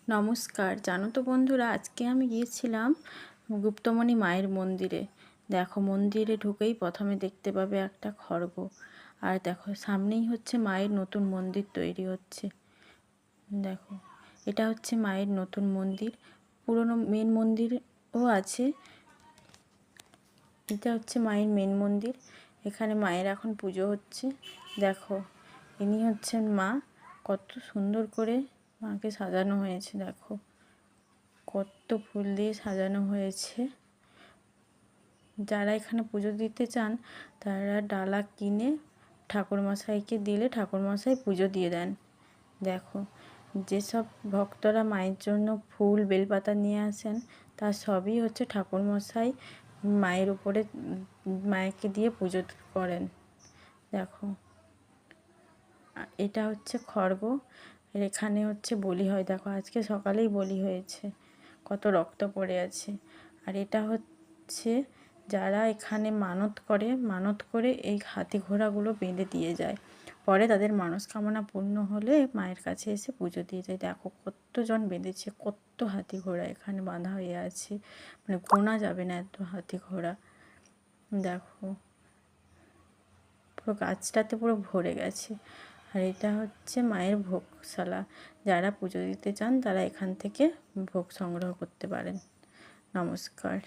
নমস্কার। জানো তো বন্ধুরা, আজকে আমি গিয়েছিলাম গুপ্তমণি মায়ের মন্দিরে। দেখো, মন্দিরে ঢুকেই প্রথমে দেখতে পাবে একটা খড়গ। আর দেখো, সামনেই হচ্ছে মায়ের নতুন মন্দির তৈরি হচ্ছে। দেখো, এটা হচ্ছে মায়ের নতুন মন্দির। পুরনো মেন মন্দিরও আছে। এটা হচ্ছে মায়ের মেন মন্দির। এখানে মায়ের এখন পুজো হচ্ছে। দেখো, ইনি হচ্ছেন মা। কত সুন্দর করে মাকে সাজানো হয়েছে। দেখো, কত ফুল দিয়ে সাজানো হয়েছে। যারা এখানে পুজো দিতে চান তারা ডালা কিনে ঠাকুরমশাইকে দিলে ঠাকুরমশাই পুজো দিয়ে দেন। দেখো, যেসব ভক্তরা মায়ের জন্য ফুল বেলপাতা নিয়ে আসেন তার সবই হচ্ছে ঠাকুরমশাই মায়ের উপরে মায়েরকে দিয়ে পুজো করেন। দেখো, এটা হচ্ছে খড়গ। এখানে হচ্ছে বলি হয়। দেখো, আজকে সকালেই বলি হয়েছে, কত রক্ত পড়ে আছে। আর এটা হচ্ছে যারা এখানে মানত করে এই হাতি ঘোড়াগুলো বেঁধে দিয়ে যায়, পরে তাদের মনস্কামনা পূর্ণ হলে মায়ের কাছে এসে পুজো দিয়ে যায়। দেখো, কতজন বেঁধেছে, কত হাতি ঘোড়া এখানে বাঁধা হয়ে আছে, মানে গোনা যাবে না এত হাতি ঘোড়া। দেখো, পুরো গাছটাতে পুরো ভরে গেছে। আর এটা হচ্ছে মায়ের ভোগশালা। যারা পুজো দিতে চান তারা এখান থেকে ভোগ সংগ্রহ করতে পারেন। নমস্কার।